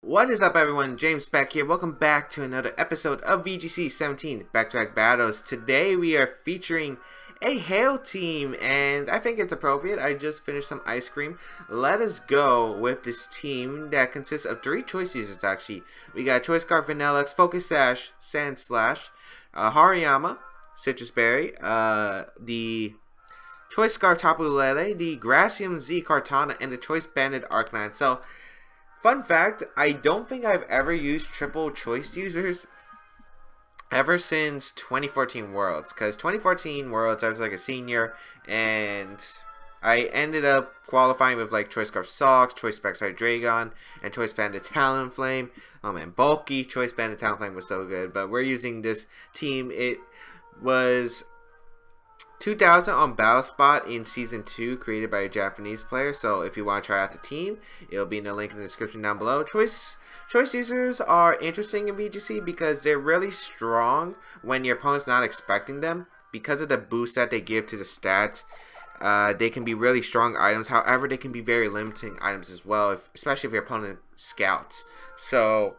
What is up, everyone? James Baek here. Welcome back to another episode of VGC 17 Backtrack Battles. Today we are featuring a Hail team, and I think it's appropriate. I just finished some ice cream. Let us go with this team that consists of 3 choice users, actually. We got Choice Scarf, Vanillux, Focus Sash, Sandslash, Hariyama, Citrus Berry, the Choice Scarf Tapu Lele, the Gracium Z Kartana, and the Choice Banded Arcanine. So, fun fact, I don't think I've ever used triple choice users ever since 2014 Worlds, because 2014 Worlds I was like a senior and I ended up qualifying with like Choice Scarf Socks, Choice Backside Dragon, and Choice Banded Talonflame. Oh man, bulky Choice Banded Talonflame was so good, but we're using this team. It was 2000 on Battlespot in Season 2, created by a Japanese player. So if you want to try out the team, it'll be in the link in the description down below. Choice users are interesting in VGC because they're really strong when your opponent's not expecting them. Because of the boost that they give to the stats, they can be really strong items. However, they can be very limiting items as well, especially if your opponent scouts. So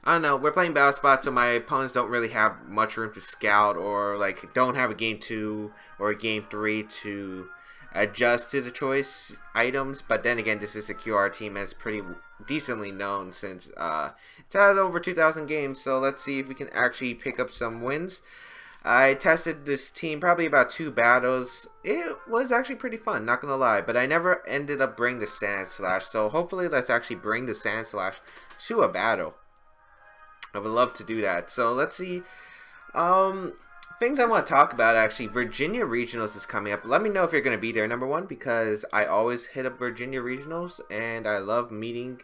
I don't know, we're playing Battlespot, so my opponents don't really have much room to scout, or like don't have a game 2 or a game 3 to adjust to the choice items. But then again, this is a QR team that's pretty decently known since it's had over 2,000 games. So let's see if we can actually pick up some wins. I tested this team probably about 2 battles. It was actually pretty fun, not gonna lie, but I never ended up bringing the Sandslash. So hopefully let's actually bring the Sandslash to a battle. I would love to do that. So let's see. Things I want to talk about, actually. Virginia Regionals is coming up. Let me know if you're going to be there, number one, because I always hit up Virginia Regionals, and I love meeting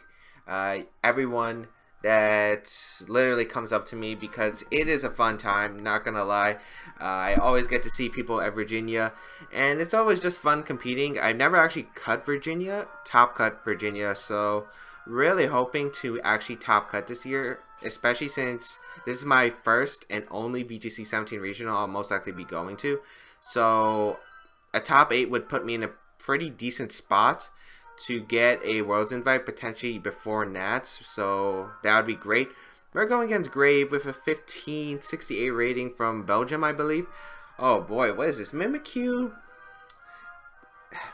everyone that literally comes up to me, because it is a fun time, not going to lie. I always get to see people at Virginia, and it's always just fun competing. I've never actually cut Virginia, top cut Virginia, so really hoping to actually top cut this year, especially since this is my first and only VGC 17 regional I'll most likely be going to. So a top 8 would put me in a pretty decent spot to get a Worlds invite potentially before Nats, so that would be great. We're going against Grave with a 1568 rating from Belgium, I believe. Oh boy, what is this? Mimikyu?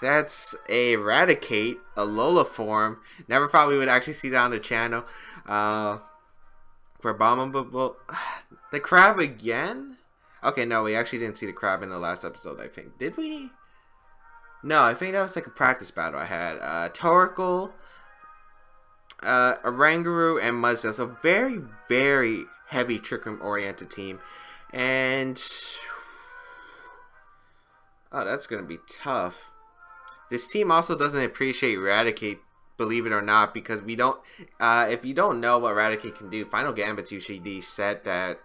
That's a Raticate, a Lola form. Never thought we would actually see that on the channel. For Bombable, the crab again? Okay, no, we actually didn't see the crab in the last episode, I think. Did we? No, I think that was like a practice battle I had. Torkoal, Oranguru, and Muzza. So very, very heavy Trick Room oriented team. And oh, that's gonna be tough. This team also doesn't appreciate Raticate, believe it or not, because we don't, if you don't know what Raticate can do, Final Gambit's usually the set that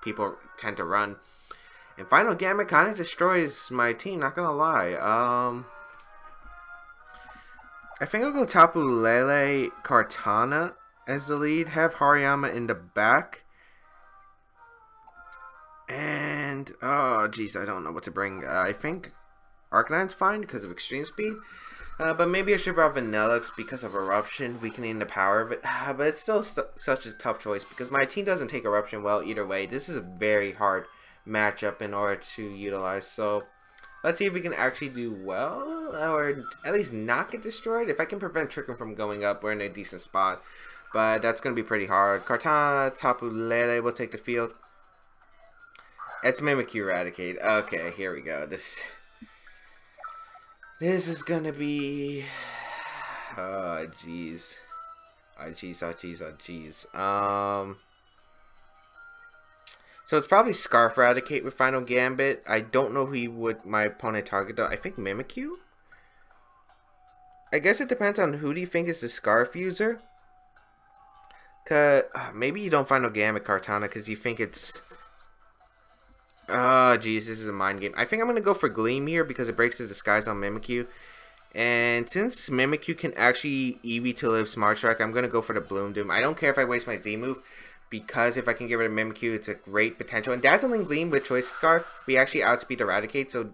people tend to run. And Final Gambit kind of destroys my team, not gonna lie. I think I'll go Tapu Lele Kartana as the lead, have Hariyama in the back. And, oh geez, I don't know what to bring. I think Arcanine's fine because of extreme speed. But maybe I should brought Vanillux because of Eruption, weakening the power of it. But it's still such a tough choice because my team doesn't take Eruption well either way. This is a very hard matchup in order to utilize. So let's see if we can actually do well, or at least not get destroyed. If I can prevent Trick Room from going up, we're in a decent spot. But that's going to be pretty hard. Kartana, Tapu Lele will take the field. It's Mimikyu Raticate. Okay, here we go. This is gonna be, oh jeez, oh jeez, oh jeez, oh jeez. So it's probably Scarf Raticate with Final Gambit. I don't know who would my opponent target though. I think Mimikyu. I guess it depends on who do you think is the Scarf user. Cause maybe you don't Final Gambit Kartana because you think it's. Oh, jeez, this is a mind game. I think I'm going to go for Gleam here because it breaks the disguise on Mimikyu. And since Mimikyu can actually Eevee to live Smart Strike, I'm going to go for the Bloom Doom. I don't care if I waste my Z move, because if I can get rid of Mimikyu, it's a great potential. And Dazzling Gleam with Choice Scarf, we actually outspeed Eradicate. So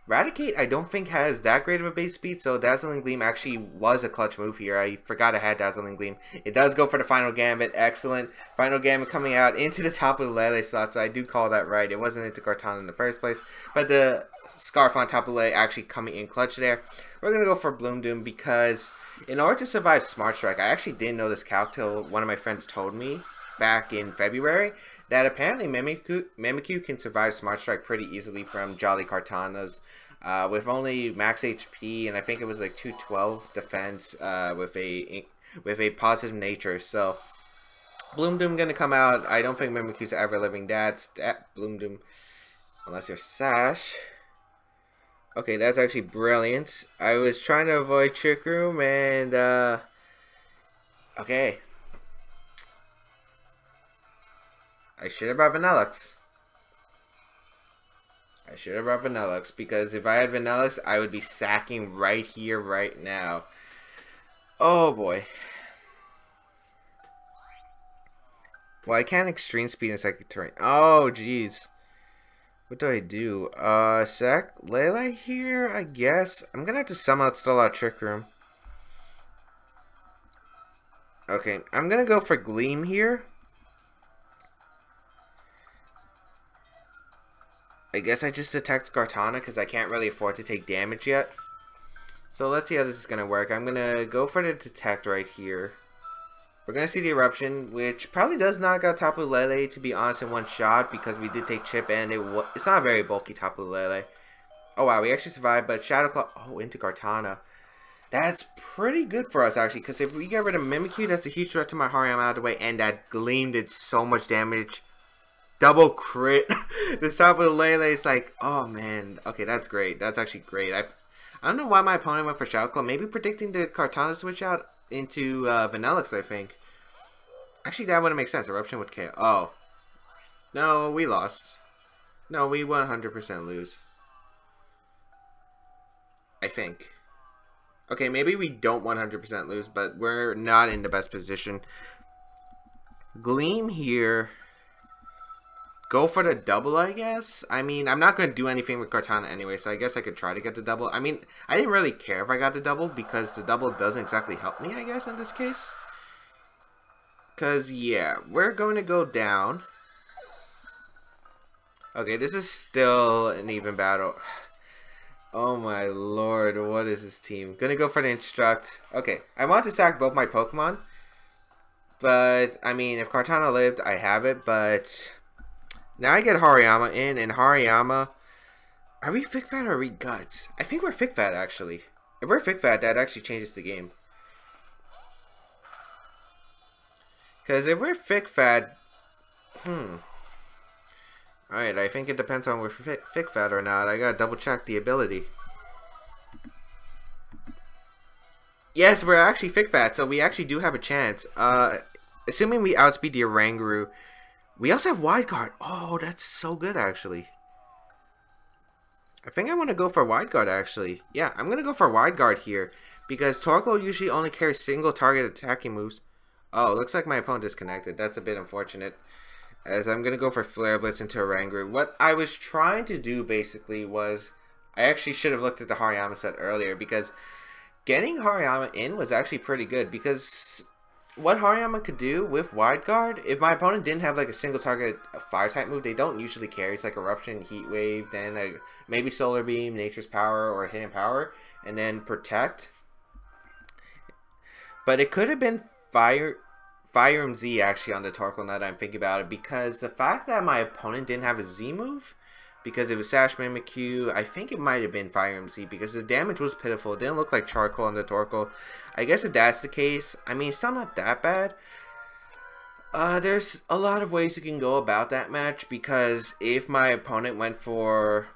Raticate, I don't think has that great of a base speed, so Dazzling Gleam actually was a clutch move here. I forgot I had Dazzling Gleam. It does go for the Final Gambit. Excellent. Final Gambit coming out into the top of the Lele slot, so I do call that right. It wasn't into Kartana in the first place, but the Scarf on top of Lele actually coming in clutch there. We're going to go for Bloom Doom because in order to survive Smart Strike, I actually didn't know this calc till one of my friends told me back in February that apparently Mimikyu can survive Smart Strike pretty easily from Jolly Kartanas. With only max HP, and I think it was like 212 defense with a positive nature. So Bloom Doom gonna come out. I don't think Mimikyu's ever living that. Bloom Doom, unless you're Sash. Okay, that's actually brilliant. I was trying to avoid Trick Room, and okay, I should have brought Vanillux. I should have brought Vanillux, because if I had Vanillux, I would be sacking right here, right now. Oh boy. Well, I can't extreme speed in psychic terrain. Oh jeez. What do I do? Sack Lele here, I guess. I'm gonna have to somehow still out Trick Room. Okay, I'm gonna go for Gleam here. I guess I just attacked Kartana because I can't really afford to take damage yet. So let's see how this is going to work. I'm going to go for the Detect right here. We're going to see the Eruption, which probably does knock out Tapu Lele, to be honest, in one shot, because we did take Chip, and it's not a very bulky Tapu Lele. Oh wow, we actually survived, but Shadow Claw, oh, into Kartana. That's pretty good for us, actually, because if we get rid of Mimikyu, that's a huge threat to my Hariyama out of the way, and that Gleam did so much damage. Double crit. This Tapu Lele is like, oh man. Okay, that's great. That's actually great. I don't know why my opponent went for Shadow Claw. Maybe predicting the Kartana switch out into Vanillux, I think. Actually, that wouldn't make sense. Eruption with KO. Oh. No, we lost. No, we 100% lose. I think. Okay, maybe we don't 100% lose, but we're not in the best position. Gleam here. Go for the double, I guess. I mean, I'm not going to do anything with Kartana anyway, so I guess I could try to get the double. I mean, I didn't really care if I got the double, because the double doesn't exactly help me, I guess, in this case. Because, yeah, we're going to go down. Okay, this is still an even battle. Oh my lord, what is this team? Gonna go for the Instruct. Okay, I want to sack both my Pokemon. But, I mean, if Kartana lived, I have it, but... Now I get Hariyama in, and Hariyama... Are we Fick Fat or are we Guts? I think we're Fick Fat, actually. If we're Fick Fat, that actually changes the game. Because if we're Fick Fat... Alright, I think it depends on if we're Fick Fat or not. I gotta double check the ability. Yes, we're actually Fick Fat, so we actually do have a chance. Assuming we outspeed the Oranguru... We also have Wide Guard. Oh, that's so good, actually. I think I want to go for Wide Guard, actually. Yeah, I'm going to go for Wide Guard here. Because Torkoal usually only carries single target attacking moves. Oh, looks like my opponent disconnected. That's a bit unfortunate. As I'm going to go for Flare Blitz into Oranguru. What I was trying to do, basically, was... I actually should have looked at the Hariyama set earlier. Because getting Hariyama in was actually pretty good. Because... what Hariyama could do with Wide Guard, if my opponent didn't have like a single target fire type move, they don't usually carry. It's like Eruption, Heat Wave, then maybe Solar Beam, Nature's Power, or Hidden Power, and then Protect. But it could have been Fire Z actually on the Torkoal now that I'm thinking about it, because the fact that my opponent didn't have a Z move, because it was Sash Mimikyu, I think it might have been Fire Z, because the damage was pitiful. It didn't look like Charcoal on the Torkoal. I guess if that's the case, I mean, it's still not that bad. There's a lot of ways you can go about that match, because if my opponent went for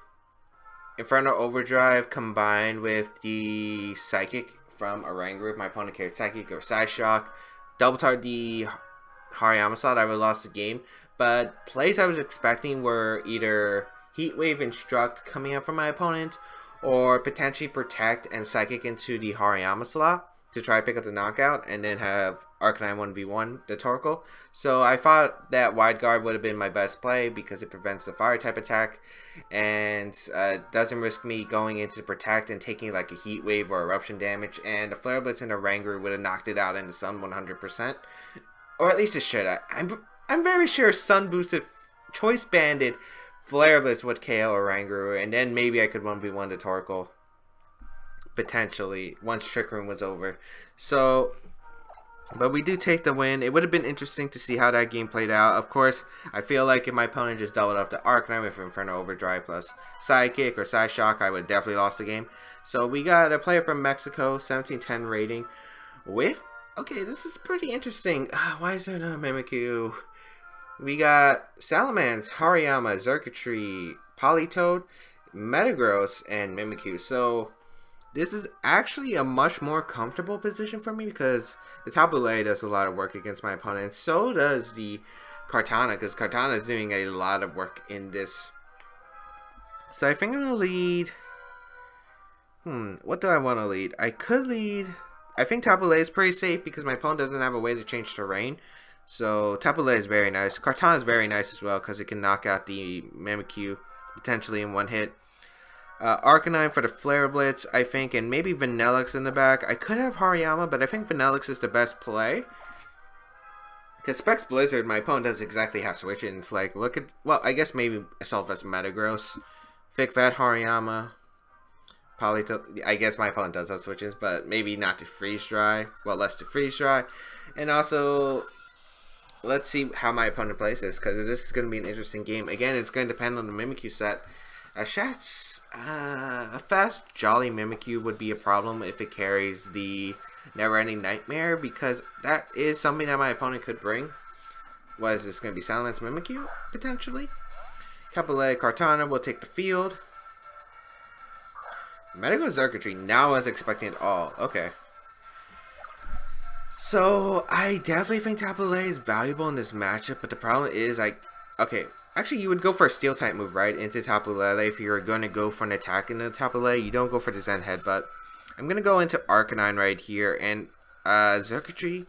Inferno Overdrive combined with the Psychic from Oranguru, if my opponent carried Psychic or Side Shock, double target the Hariyama slot, I would have lost the game. But plays I was expecting were either Heat Wave Instruct coming up from my opponent, or potentially Protect and Psychic into the Hariyama slot to try to pick up the knockout, and then have Arcanine 1v1 the Torkoal. So I thought that Wide Guard would have been my best play because it prevents the fire type attack and doesn't risk me going into Protect and taking like a Heat Wave or Eruption damage, and the Flare Blitz and the Oranguru would have knocked it out in the Sun 100%. Or at least it should. I'm very sure Sun boosted Choice Banded Flare Blitz would KO Oranguru, and then maybe I could 1v1 the Torkoal. Potentially, once Trick Room was over. So, but we do take the win. It would have been interesting to see how that game played out. Of course, I feel like if my opponent just doubled up the Arcanine with Inferno Overdrive plus Sidekick or Side Shock, I would have definitely lost the game. So we got a player from Mexico, 1710 rating, with, okay, this is pretty interesting. Why is there no Mimikyu? We got Salamence, Hariyama, Xurkitree, Politoed, Metagross, and Mimikyu. So this is actually a much more comfortable position for me because the Tapu does a lot of work against my opponent. So does the Kartana, because Kartana is doing a lot of work in this. So I think I'm going to lead. What do I want to lead? I could lead. I think Tapu is pretty safe because my opponent doesn't have a way to change terrain. So Tapu is very nice. Kartana is very nice as well because it can knock out the Mimikyu potentially in one hit. Arcanine for the Flare Blitz, I think, and maybe Vanillix in the back. I could have Hariyama, but I think Vanillix is the best play. Because Specs Blizzard, my opponent does exactly have switch-ins. Like, look at, well, I guess maybe self as Metagross. Thick Fat Hariyama. Politoed, I guess my opponent does have switch-ins, but maybe not to Freeze Dry. Well, less to Freeze Dry. And also, let's see how my opponent plays this, because this is going to be an interesting game. Again, it's going to depend on the Mimikyu set. A fast Jolly Mimikyu would be a problem if it carries the Never-Ending Nightmare, because that is something that my opponent could bring. What is this going to be? Silence Mimikyu, potentially? Capillary Kartana will take the field. Medical Xurkitree, now I was expecting it all. Okay. So, I definitely think Tapu is valuable in this matchup, but the problem is, okay, actually, you would go for a Steel type move, right, into Tapu Lele if you're going to go for an attack into Tapu Lele. You don't go for the Zen Headbutt. I'm going to go into Arcanine right here, and Xurkitree,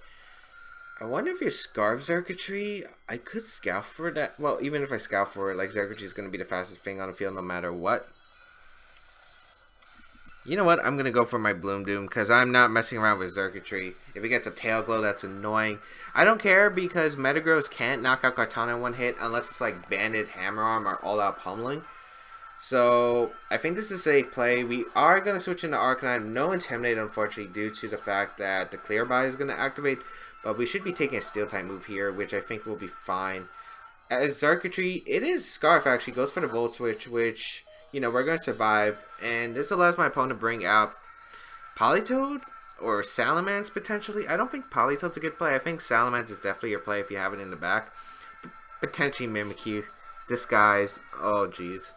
I wonder if you Scarf Xurkitree, I could Scout for that. Well, even if I Scout for it, like, Xurkitree is going to be the fastest thing on the field no matter what. You know what? I'm going to go for my Bloom Doom because I'm not messing around with Xurkitree. If it gets a Tail Glow, that's annoying. I don't care because Metagross can't knock out Kartana in one hit unless it's like Banded, Hammer Arm, or All Out Pummeling. So, I think this is a safe play. We are going to switch into Arcanine. No Intimidate, unfortunately, due to the fact that the Clear Body is going to activate. But we should be taking a Steel type move here, which I think will be fine. As Xurkitree, it is Scarf actually, goes for the Volt Switch, which, you know, we're going to survive. And this allows my opponent to bring out Politoed or Salamence potentially. I don't think Politoed's a good play. I think Salamence is definitely your play if you have it in the back. Potentially Mimikyu. Disguise. Oh, jeez.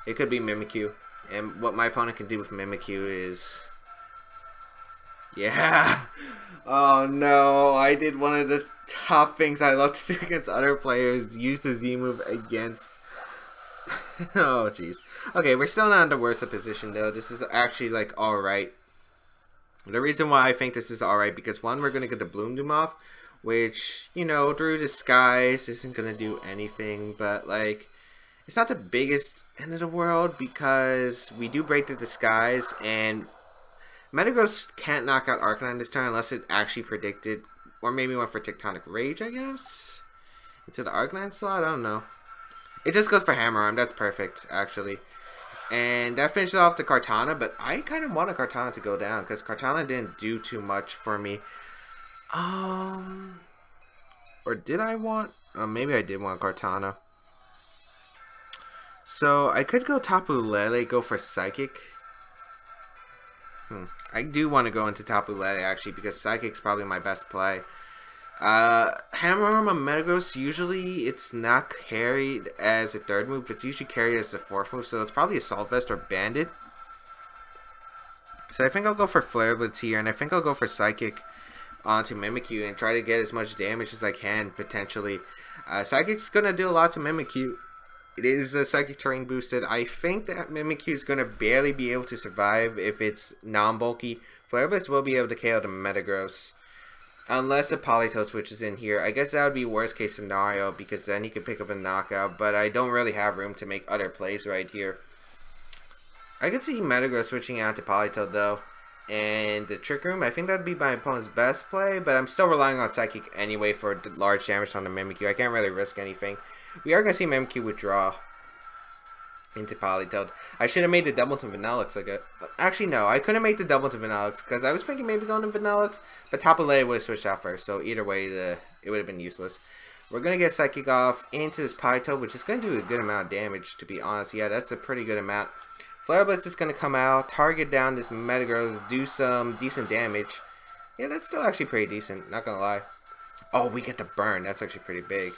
It could be Mimikyu. And what my opponent can do with Mimikyu is... yeah. Oh, no. I did one of the top things I love to do against other players. Use the Z move against... oh, jeez. Okay, we're still not in the worst of position, though. This is actually, like, alright. The reason why I think this is alright, because one, we're going to get the Bloom Doom off, which, you know, through Disguise isn't going to do anything, but, like, it's not the biggest end of the world, because we do break the Disguise, and Metagross can't knock out Arcanine this turn unless it actually predicted, or maybe went for Tectonic Rage, I guess? Into the Arcanine slot? I don't know. It just goes for Hammer Arm. That's perfect, actually. And that finishes off the Kartana, but I kind of want a Kartana to go down because Kartana didn't do too much for me. Or did I want... maybe I did want Kartana. So I could go Tapu Lele, go for Psychic. I do want to go into Tapu Lele actually because Psychic's probably my best play. Hammer Arm on Metagross, usually it's not carried as a third move, it's usually carried as the fourth move, so it's probably Assault Vest or Banded. So I think I'll go for Flare Blitz here, and I think I'll go for Psychic onto Mimikyu and try to get as much damage as I can, potentially. Psychic's going to do a lot to Mimikyu. It is a Psychic Terrain boosted. I think that Mimikyu is going to barely be able to survive if it's non-bulky. Flare Blitz will be able to KO the Metagross. Unless the Politoed switches in here. I guess that would be worst case scenario because then he could pick up a knockout. But I don't really have room to make other plays right here. I could see Metagross switching out to Politoed though. And the Trick Room, I think that would be my opponent's best play. But I'm still relying on Psychic anyway for large damage on the Mimikyu. I can't really risk anything. We are going to see Mimikyu withdraw into Politoed. I should have made the double to Vanillix. Actually, no. I couldn't make the double to Vanillix because I was thinking maybe going to Vanillix. But Tapu would have switched out first. So either way, it would have been useless. We're going to get Psychic off into this Politoed, which is going to do a good amount of damage, to be honest. Yeah, that's a pretty good amount. Flare Blitz is going to come out, target down this Metagross, do some decent damage. Yeah, that's still actually pretty decent, not going to lie. Oh, we get the burn. That's actually pretty big.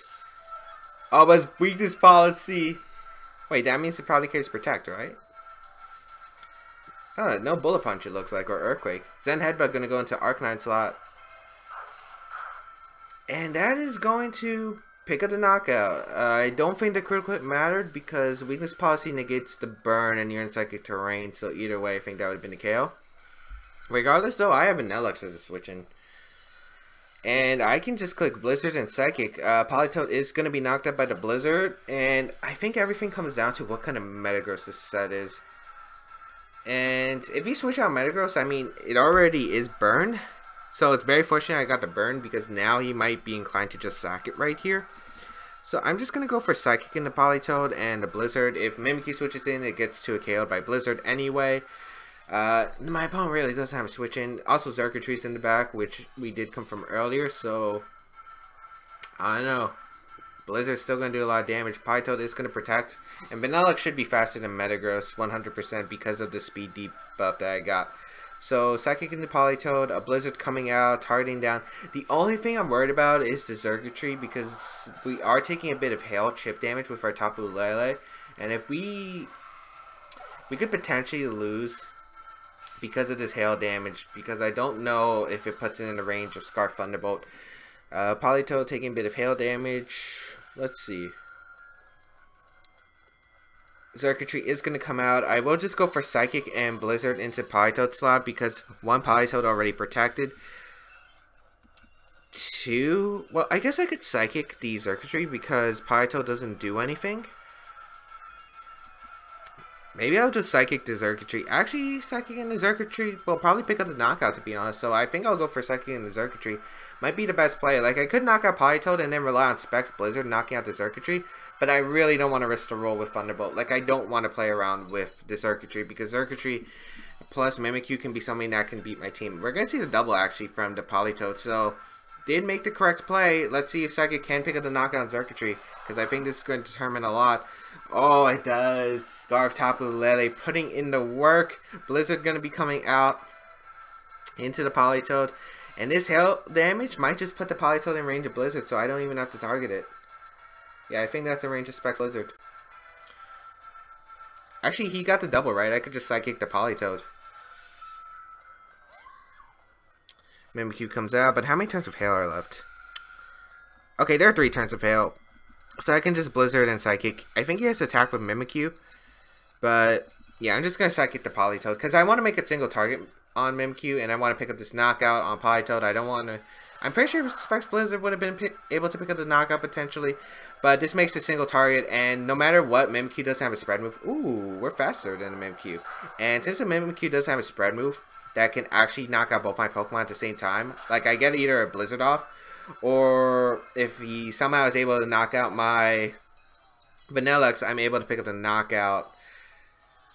Oh, but it's weakness policy. Wait, that means it probably carries Protect, right? Oh, no Bullet Punch it looks like, or Earthquake. Zen Headbutt going to go into Arcanine slot. And that is going to pick up the knockout. I don't think the critical hit mattered because weakness policy negates the burn and you're in psychic terrain. So either way, I think that would have been the KO. Regardless though, I have Vanillix as a switch in. And I can just click Blizzard and Psychic. Politoed is going to be knocked out by the Blizzard. And I think everything comes down to what kind of Metagross this set is. And if you switch out Metagross, I mean, it already is burned. So it's very fortunate I got the burn because now he might be inclined to just sack it right here. So I'm just going to go for Psychic in the Politoed and the Blizzard. If Mimikyu switches in, it gets to a KO by Blizzard anyway. My opponent really doesn't have a switch in. Also Xurkitree's in the back, which we did come from earlier. So I don't know. Blizzard's still going to do a lot of damage. Politoed is going to protect. And Vanillix should be faster than Metagross 100% because of the speed debuff that I got. So, Psychic in the Politoed, a Blizzard coming out, targeting down. The only thing I'm worried about is the Xurkitree because we are taking a bit of hail chip damage with our Tapu Lele. And if we could potentially lose because of this hail damage because I don't know if it puts it in the range of Scarf Thunderbolt. Politoed taking a bit of hail damage. Let's see. Xurkitree is going to come out. I will just go for Psychic and Blizzard into Politoed slot because one, Politoed already protected. Two, well, I guess I could Psychic the Xurkitree because Politoed doesn't do anything. Maybe I'll just Psychic the Xurkitree. Actually, Psychic and the Xurkitree will probably pick up the knockout, to be honest. So I think I'll go for Psychic and the Xurkitree. Might be the best play. Like, I could knock out Politoed and then rely on Specs Blizzard knocking out the Xurkitree. But I really don't want to risk the roll with Thunderbolt. Like, I don't want to play around with the Xurkitree because Xurkitree plus Mimikyu can be something that can beat my team. We're going to see the double, actually, from the Politoed. So, did make the correct play. Let's see if Psychic can pick up the knockout on Xurkitree because I think this is going to determine a lot. Oh, it does. Scarf Tapu Lele putting in the work. Blizzard going to be coming out into the Politoed. And this hail damage might just put the Politoed in range of Blizzard, so I don't even have to target it. Yeah, I think that's in range of Spec Blizzard. Actually, he got the double, right? I could just Psychic the Politoed. Mimikyu comes out, but how many turns of hail are left? Okay, there are 3 turns of hail. So I can just Blizzard and Psychic. I think he has to attack with Mimikyu. But, yeah, I'm just going to Psychic the Politoed. Because I want to make a single target on Mimikyu. And I want to pick up this knockout on Politoed. I don't want to... I'm pretty sure Specs Blizzard would have been able to pick up the knockout potentially. But this makes a single target. And no matter what, Mimikyu doesn't have a spread move. Ooh, we're faster than the Mimikyu. And since the Mimikyu does have a spread move that can actually knock out both my Pokemon at the same time. Like, I get either a Blizzard off. Or if he somehow is able to knock out my Vanillix, I'm able to pick up the knockout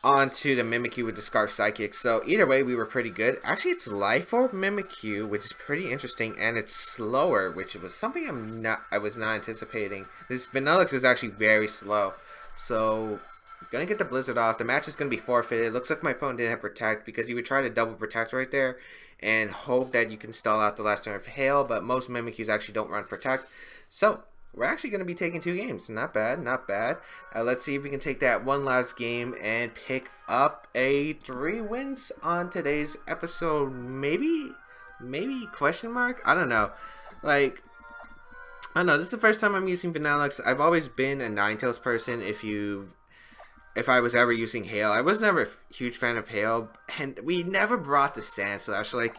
onto the Mimikyu with the Scarf Psychic. So either way, we were pretty good. Actually, it's Life Orb Mimikyu, which is pretty interesting, and it's slower, which was something I was not anticipating. This Vanillix is actually very slow. So gonna get the Blizzard off. The match is gonna be forfeited. It looks like my opponent didn't have Protect because he would try to double Protect right there and hope that you can stall out the last turn of Hail, but most Mimikyus actually don't run Protect. So, we're actually going to be taking 2 games. Not bad, not bad. Let's see if we can take that one last game and pick up a 3 wins on today's episode. Maybe? Question mark? I don't know. Like, I don't know. This is the first time I'm using Vanillix. I've always been a Ninetales person if I was ever using Hail. I was never a huge fan of Hail, and we never brought the Sandslash. Like,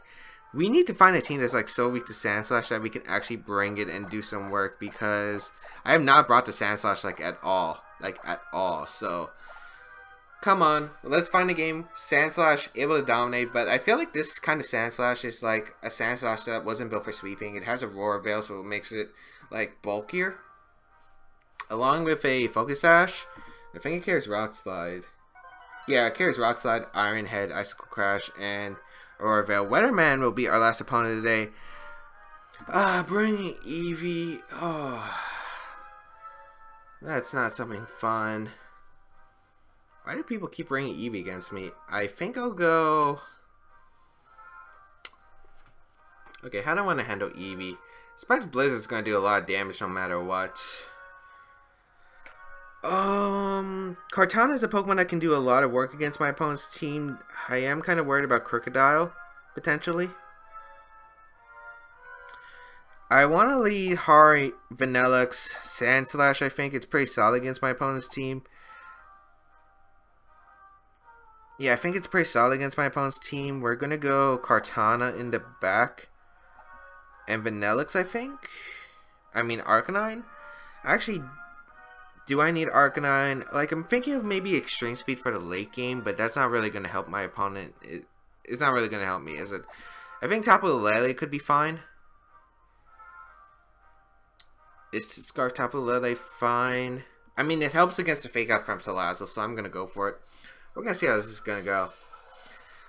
We need to find a team that's like so weak to Sandslash that we can actually bring it and do some work, because I have not brought the Sandslash like at all. So come on, let's find a game. Sandslash able to dominate, but I feel like this kind of Sandslash is like a Sandslash that wasn't built for sweeping. It has a Roar Veil, so it makes it like bulkier. Along with a Focus Sash, I think it carries Rock Slide. Yeah, it carries Rock Slide, Iron Head, Icicle Crash, and Aurora Veil. Weatherman will be our last opponent today. Bringing Eevee. Oh, that's not something fun. Why do people keep bringing Eevee against me? I think I'll go... Okay, how do I want to handle Eevee? Spike's Blizzard's going to do a lot of damage no matter what. Kartana is a Pokemon that can do a lot of work against my opponent's team. I am kind of worried about Krookodile, potentially. I want to lead Hari, Vanillux, Sandslash. I think it's pretty solid against my opponent's team. Yeah, I think it's pretty solid against my opponent's team. We're going to go Kartana in the back. And Vanillux, I think? I mean, Arcanine? Actually, do I need Arcanine? Like, I'm thinking of maybe Extreme Speed for the late game, but that's not really going to help my opponent. It's not really going to help me, is it? I think Tapu Lele could be fine. Is Scarf Tapu Lele fine? I mean, it helps against the Fake Out from Salazzle, so I'm going to go for it. We're going to see how this is going to go.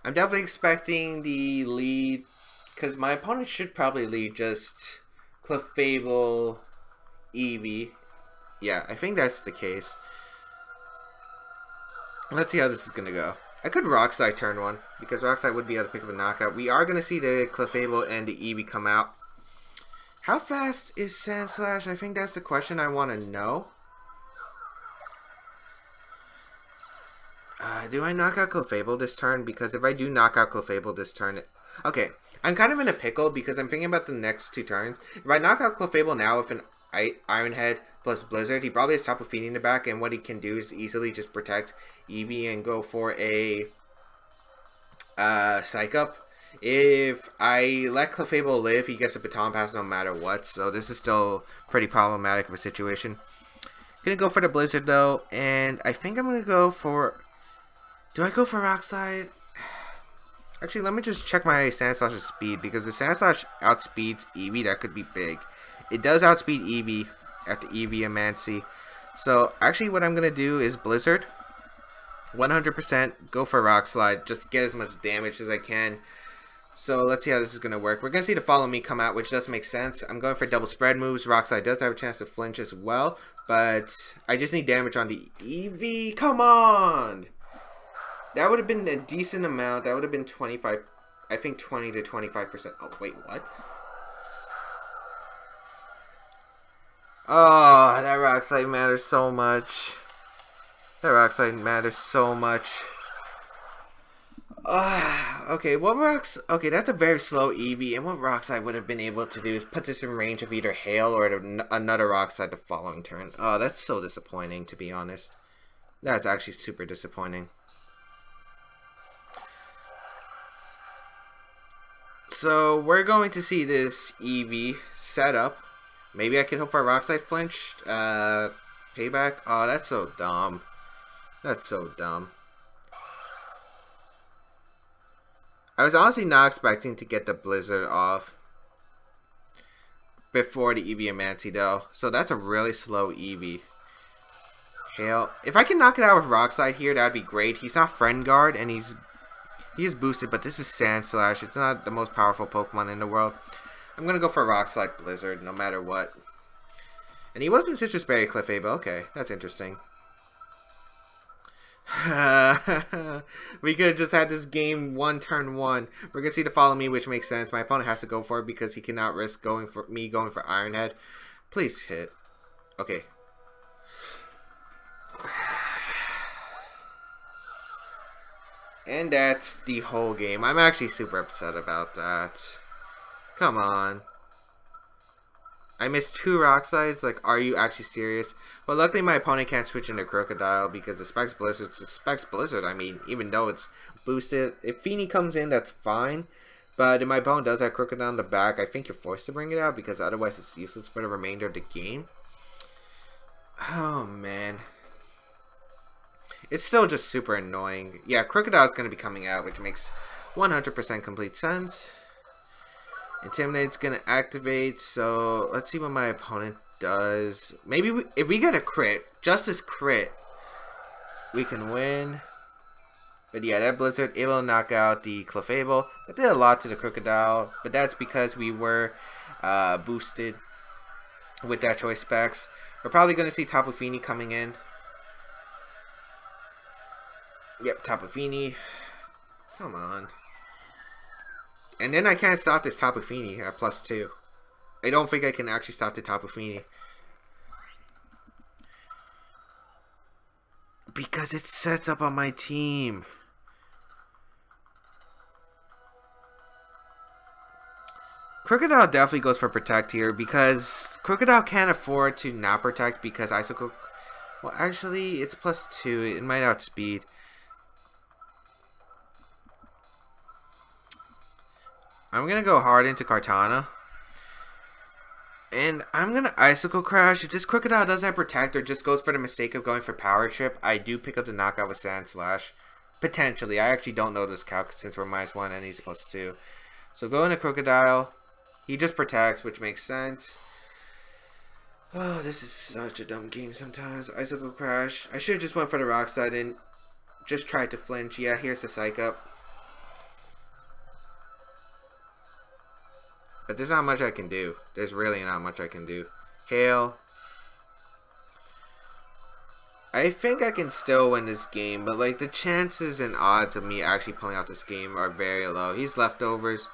I'm definitely expecting the lead, because my opponent should probably lead just Clefable, Eevee. Yeah, I think that's the case. Let's see how this is going to go. I could Rock Slide turn one, because Rock Slide would be able to pick up a knockout. We are going to see the Clefable and the Eevee come out. How fast is Sandslash? I think that's the question I want to know. Do I knock out Clefable this turn? Because if I do knock out Clefable this turn... Okay, I'm kind of in a pickle because I'm thinking about the next two turns. If I knock out Clefable now with an Iron Head plus Blizzard, he probably has Tapu Fini in the back, and what he can do is easily just protect Eevee and go for a Psych Up. If I let Clefable live, he gets a Baton Pass no matter what, so this is still pretty problematic of a situation. Gonna go for the Blizzard though, and I think I'm gonna go for... Do I go for Rock Slide? Actually, let me just check my Sandslash's speed, because if Sandslash outspeeds Eevee, that could be big. It does outspeed Eevee after Eevee. So, actually what I'm going to do is Blizzard. 100% go for Rock Slide. Just get as much damage as I can. So, let's see how this is going to work. We're going to see the Follow Me come out, which does make sense. I'm going for double spread moves. Rock Slide does have a chance to flinch as well. But, I just need damage on the Eevee. Come on! That would have been a decent amount. That would have been 25, I think 20 to 25%. Oh, wait, what? Oh, that Rock Slide matters so much. That Rock Slide matters so much. Okay, what rocks? Okay, that's a very slow Eevee, and what Rock Slide would have been able to do is put this in range of either Hail or another Rock Slide the following turn. Oh, that's so disappointing, to be honest. That's actually super disappointing. So, we're going to see this Eevee set up. Maybe I can hope for a Rock Slide flinch. Payback. Oh, that's so dumb. That's so dumb. I was honestly not expecting to get the Blizzard off before the Eevee though. So, that's a really slow Eevee. Hail. If I can knock it out with Rock Slide here, that'd be great. He's not Friend Guard, and he is boosted, but this is Sandslash. It's not the most powerful Pokemon in the world. I'm going to go for Rock Slide Blizzard no matter what. And he wasn't Citrus Berry Clefable. Okay, that's interesting. We could have just had this game one turn one. We're going to see the Follow Me, which makes sense. My opponent has to go for it because he cannot risk going for Iron Head. Please hit. Okay. And that's the whole game. I'm actually super upset about that. Come on. I missed 2 Rock Slides. Like, are you actually serious? But luckily my opponent can't switch into Krookodile because the Spike's Blizzard's the Spike's Blizzard. I mean, even though it's boosted. If Fini comes in, that's fine. But if my opponent does have Krookodile in the back, I think you're forced to bring it out because otherwise it's useless for the remainder of the game. Oh man. It's still just super annoying. Yeah, Krookodile is going to be coming out, which makes 100% complete sense. Intimidate's going to activate, so let's see what my opponent does. Maybe if we get a crit, just this crit, we can win. But yeah, that Blizzard able to knock out the Clefable. That did a lot to the Krookodile, but that's because we were boosted with that choice specs. We're probably going to see Tapu Fini coming in. Yep, Tapu Fini. Come on. And then I can't stop this Tapu Fini at +2. I don't think I can actually stop the Tapu Fini. Because it sets up on my team. Krookodile definitely goes for Protect here because Krookodile can't afford to not Protect because Icicle... Well, actually, it's +2. It might outspeed. I'm going to go hard into Kartana. And I'm going to Icicle Crash. If this Krookodile doesn't have Protect or just goes for the mistake of going for Power Trip, I do pick up the knockout with Sandslash. Potentially. I actually don't know this calc since we're -1 and he's +2. So go into Krookodile. He just protects, which makes sense. Oh, this is such a dumb game sometimes. Icicle Crash. I should have just went for the Rock Slide and just tried to flinch. Yeah, here's the Psych Up. But there's not much I can do. There's really not much I can do. Hail. I think I can still win this game, but like the chances and odds of me actually pulling out this game are very low. He's leftovers,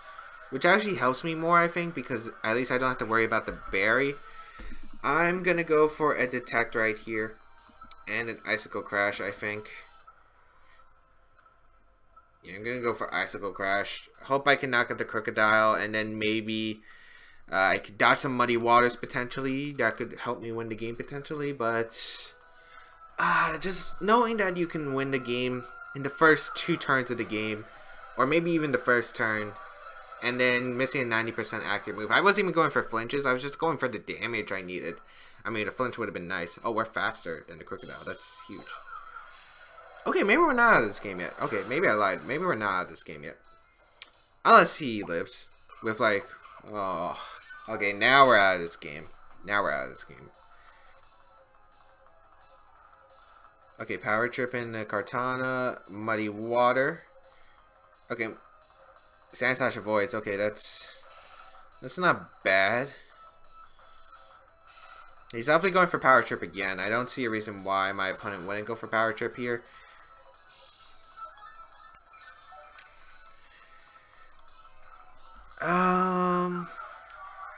which actually helps me more, I think, because at least I don't have to worry about the berry. I'm going to go for a Detect right here. And an Icicle Crash, I think. Yeah, I'm going to go for Icicle Crash. Hope I can knock out the Krookodile. And then maybe I could dodge some Muddy Waters potentially. That could help me win the game potentially. But just knowing that you can win the game in the first 2 turns of the game. Or maybe even the first turn. And then missing a 90% accurate move. I wasn't even going for flinches. I was just going for the damage I needed. I mean, a flinch would have been nice. Oh, we're faster than the Krookodile. That's huge. Okay, maybe we're not out of this game yet. Okay, maybe I lied. Maybe we're not out of this game yet. Unless he lives. With like... Oh. Okay, now we're out of this game. Now we're out of this game. Okay, Power Trip in the Kartana. Muddy Water. Okay. Sandslash avoids. Okay, that's not bad. He's definitely going for Power Trip again. I don't see a reason why my opponent wouldn't go for Power Trip here.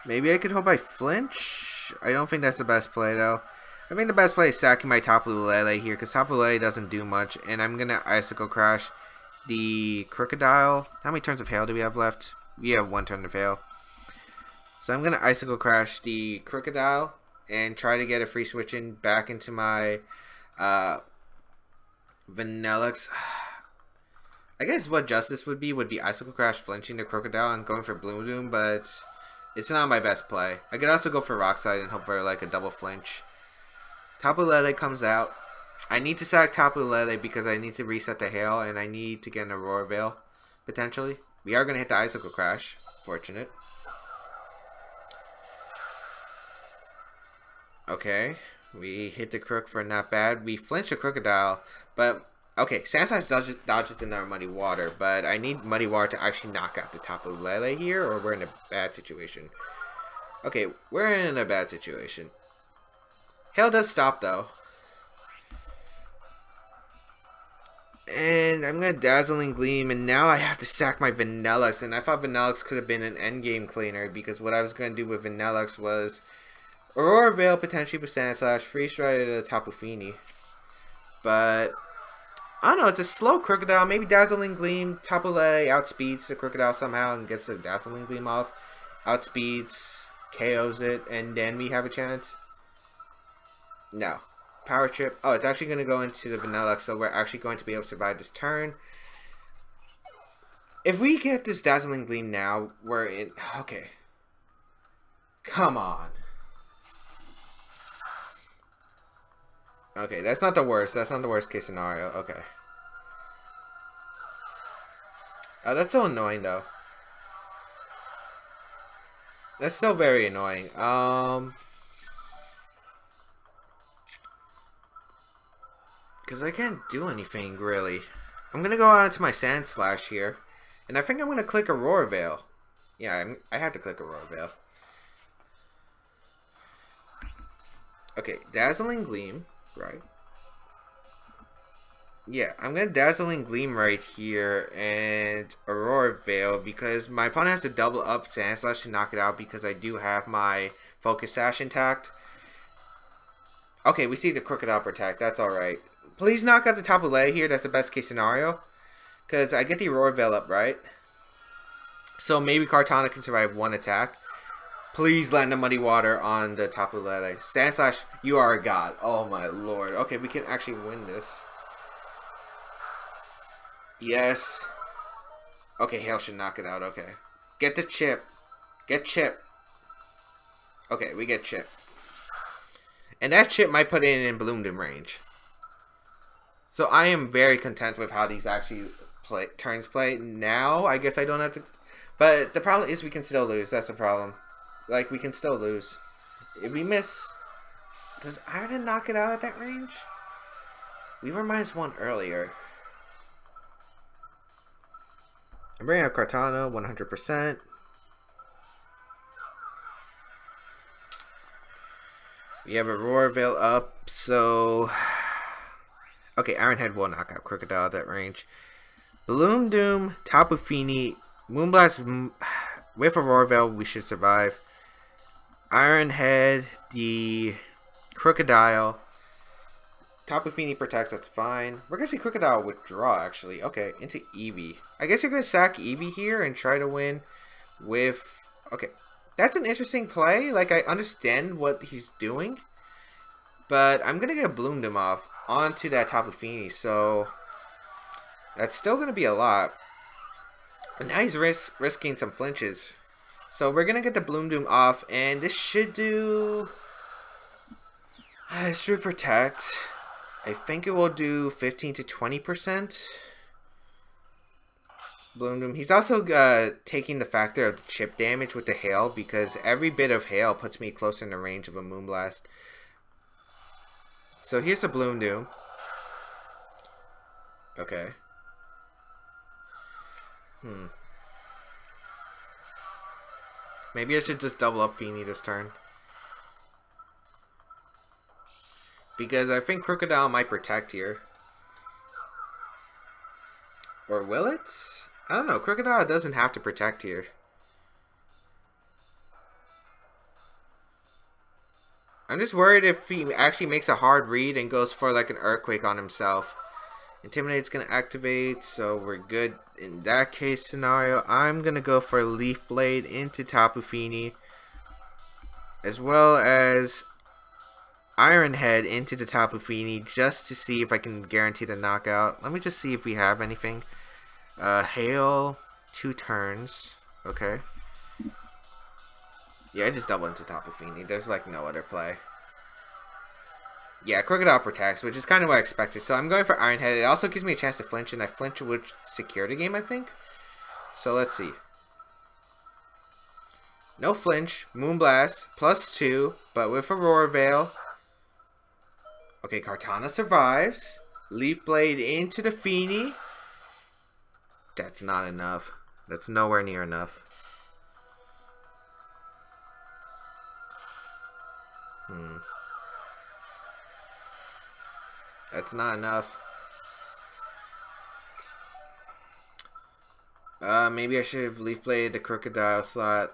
Maybe I could hope I flinch. I don't think that's the best play though. I think the best play is sacking my Tapu Lele here because Tapu Lele doesn't do much, and I'm gonna Icicle Crash the Krookodile. How many turns of hail do we have left? We have 1 turn of hail. So I'm gonna Icicle Crash the Krookodile and try to get a free switch in back into my Vanillix. I guess what justice would be Icicle Crash flinching the Krookodile and going for Bloom Doom, but it's not my best play. I could also go for Rock Slide and hope for like a double flinch. Tapu Lele comes out. I need to sack Tapu Lele because I need to reset the hail and I need to get an Aurora Veil, potentially. We are going to hit the Icicle Crash. Fortunate. Okay. We hit the Crook for not bad. We flinched the Krookodile, but... Okay, Sandslash dodges another Muddy Water, but I need Muddy Water to actually knock out the Tapu Lele here, or we're in a bad situation. Okay, we're in a bad situation. Hail does stop, though. And I'm going to Dazzling Gleam, and now I have to sack my Vanillix, and I thought Vanillix could have been an endgame cleaner, because what I was going to do with Vanillix was Aurora Veil potentially with Sandslash, Freeze Strike to the Tapu Fini. But... I don't know, it's a slow Krookodile. Maybe Dazzling Gleam, Tapu Lele outspeeds the Krookodile somehow and gets the Dazzling Gleam off. Outspeeds, KOs it, and then we have a chance. No. Power Trip. Oh, it's actually going to go into the Vanillix, so we're actually going to be able to survive this turn. If we get this Dazzling Gleam now, we're in... Okay. Come on. Okay, that's not the worst. That's not the worst case scenario. Okay. Oh, that's so annoying, though. That's so very annoying. Because I can't do anything, really. I'm going to go on to my Sandslash here. And I think I'm going to click Aurora Veil. Yeah, I had to click Aurora Veil. Okay, Dazzling Gleam, right? Yeah, I'm going to Dazzling Gleam right here and Aurora Veil because my opponent has to double up Sandslash to knock it out because I do have my Focus Sash intact. Okay, we see the Krookodile protect. That's alright. Please knock out the Tapu here. That's the best case scenario. Because I get the Aurora Veil up, right? So maybe Kartana can survive one attack. Please land the Muddy Water on the Tapu Lele. Sandslash, you are a god. Oh my lord. Okay, we can actually win this. Yes. Okay, Hail should knock it out. Okay. Get the chip. Get chip. Okay, we get chip. And that chip might put it in Bloomdom range. So I am very content with how these actually turns play. Now, I guess I don't have to... But the problem is we can still lose. That's the problem. Like, we can still lose. If we miss... Does Iron knock it out at that range? We were -1 earlier. I'm bringing out Kartana 100%. We have Aurora Veil up, so... Okay, Iron Head will knock out Krookodile at that range. Balloon Doom, Tapu Fini, Moonblast with Aurora Veil, we should survive. Iron Head, the Krookodile. Tapu Fini protects, that's fine. We're gonna see Krookodile withdraw, actually. Okay, into Eevee. I guess you're gonna sack Eevee here and try to win with... Okay, that's an interesting play. Like, I understand what he's doing. But I'm gonna get Bloomed him off onto that Tapu Fini, so... That's still gonna be a lot. And now he's risking some flinches. So we're gonna get the Bloom Doom off, and this should do... This should protect. I think it will do 15 to 20%. Bloom Doom. He's also taking the factor of the chip damage with the hail, because every bit of hail puts me closer in the range of a Moonblast. So here's a Bloom Doom. Okay. Maybe I should just double up Fini this turn. Because I think Krookodile might protect here. Or will it? I don't know. Krookodile doesn't have to protect here. I'm just worried if he actually makes a hard read and goes for like an Earthquake on himself. Intimidate's going to activate, so we're good in that case scenario. I'm going to go for Leaf Blade into Tapu Fini, as well as Iron Head into the Tapu Fini, just to see if I can guarantee the knockout. Let me just see if we have anything. Hail, 2 turns. Okay. Yeah, I just double into Tapu Fini. There's like no other play. Yeah, Krookodile protects, which is kind of what I expected. So I'm going for Iron Head. It also gives me a chance to flinch, and I flinch would secure the game, I think. So let's see. No flinch. Moonblast. +2, but with Aurora Veil. Okay, Kartana survives. Leaf Blade into the Fini. That's not enough. That's nowhere near enough. That's not enough. Maybe I should have Leaf Bladed the Krookodile slot.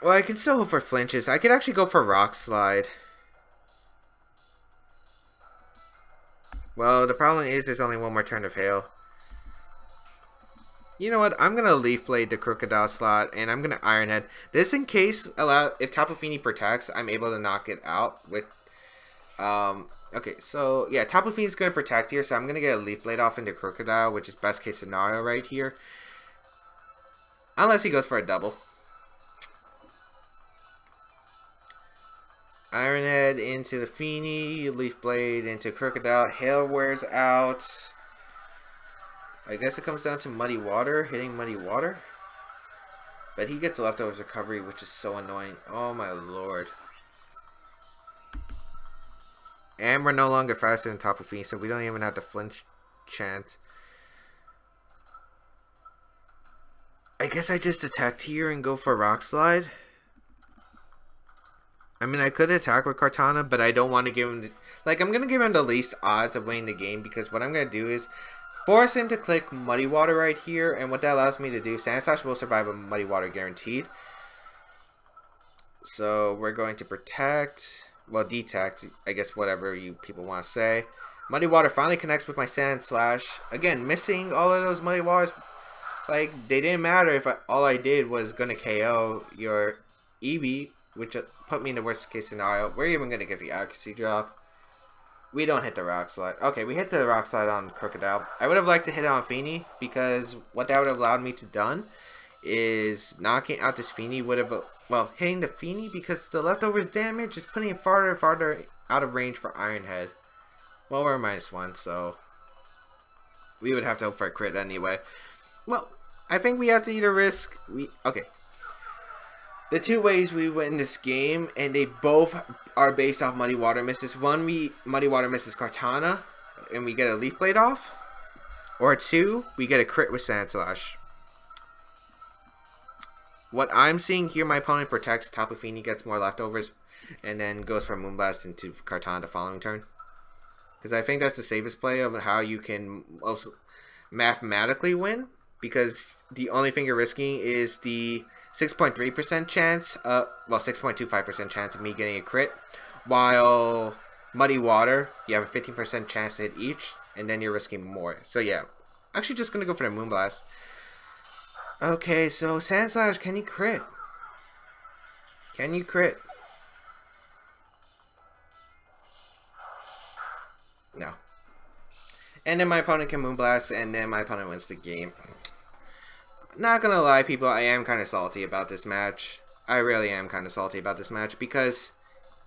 Well, I can still hope for flinches. I could actually go for Rock Slide. Well, the problem is there's only one more turn of Hail. You know what? I'm going to Leaf Blade the Krookodile slot, and I'm going to Iron Head. This in case, if Tapu Fini protects, I'm able to knock it out with Okay, so yeah, Tapu Fini is going to protect here, so I'm going to get a Leaf Blade off into Krookodile, which is best case scenario right here. Unless he goes for a double. Iron Head into the Fini, Leaf Blade into Krookodile, Hail wears out. I guess it comes down to Muddy Water, hitting Muddy Water. But he gets leftovers recovery, which is so annoying. Oh my lord. And we're no longer faster than Tapu Fini, so we don't even have the flinch chance. I guess I just attacked here and go for Rock Slide. I mean, I could attack with Kartana, but I don't want to give him... Like, I'm going to give him the least odds of winning the game, because what I'm going to do is force him to click Muddy Water right here, and what that allows me to do, Sandslash will survive a Muddy Water guaranteed. So, we're going to protect... Well, detect, I guess, whatever you people want to say. Muddy Water finally connects with my Sandslash. Again, missing all of those Muddy Waters. Like, they didn't matter if all I did was going to KO your Eevee, which put me in the worst case scenario. We're even going to get the accuracy drop. We don't hit the Rock Slide. Okay, we hit the Rock Slide on Krookodile. I would have liked to hit it on Fini, because what that would have allowed me to done is knocking out this Fini would have, well, hitting the Fini, because the leftovers damage is putting it farther and farther out of range for Iron Head. Well, we're -1, so we would have to hope for a crit anyway. Well, I think we have to either risk... Okay. The two ways we win this game, and they both are based off Muddy Water misses. One, Muddy Water misses Kartana, and we get a Leaf Blade off. Or two, we get a crit with Sandslash. What I'm seeing here, my opponent protects, Tapu Fini gets more leftovers, and then goes for Moonblast into Kartana the following turn. Because I think that's the safest play of how you can also mathematically win, because the only thing you're risking is the 6.3% chance, well, 6.25% chance of me getting a crit, while Muddy Water, you have a 15% chance to hit each, and then you're risking more. So yeah, actually just going to go for the Moonblast. Okay, so Sandslash, can you crit? Can you crit? No. And then my opponent can Moonblast, and then my opponent wins the game. Not gonna lie, people, I am kind of salty about this match. I really am kind of salty about this match, because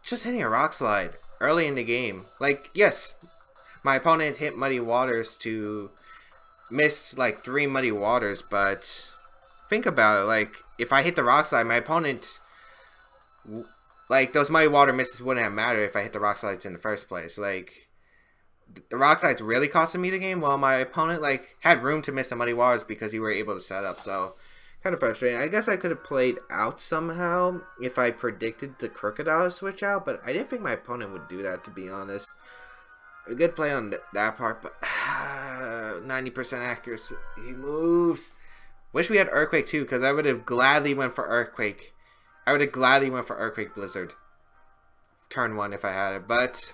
just hitting a Rock Slide early in the game. Like, yes, my opponent hit Muddy Waters to miss like 3 Muddy Waters, but think about it, like, if I hit the Rock Slide, my opponent, like, those Muddy Water misses wouldn't have mattered if I hit the Rock Slides in the first place. Like, the Rock Slides really costing me the game, while my opponent, like, had room to miss the Muddy Waters because you were able to set up, so kind of frustrating. I guess I could have played out somehow if I predicted the Krookodile switch out, but I didn't think my opponent would do that, to be honest. A good play on that part, but 90% accuracy. He moves. Wish we had Earthquake too, because I would have gladly went for Earthquake. I would have gladly went for Earthquake Blizzard turn 1 if I had it, but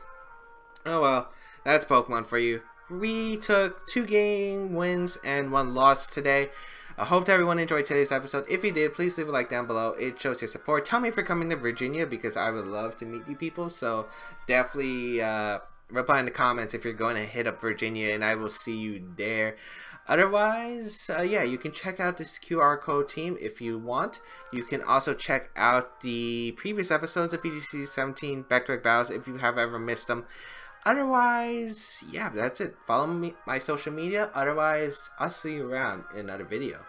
oh well. That's Pokemon for you. We took 2 game wins and 1 loss today. I hope everyone enjoyed today's episode. If you did, please leave a like down below. It shows your support. Tell me if you're coming to Virginia, because I would love to meet you people. So definitely reply in the comments if you're going to hit up Virginia, and I will see you there. Otherwise, yeah, you can check out this QR code team if you want. You can also check out the previous episodes of VGC 17 back-to-back battles if you have ever missed them. Otherwise, yeah, that's it. Follow me, my social media. Otherwise, I'll see you around in another video.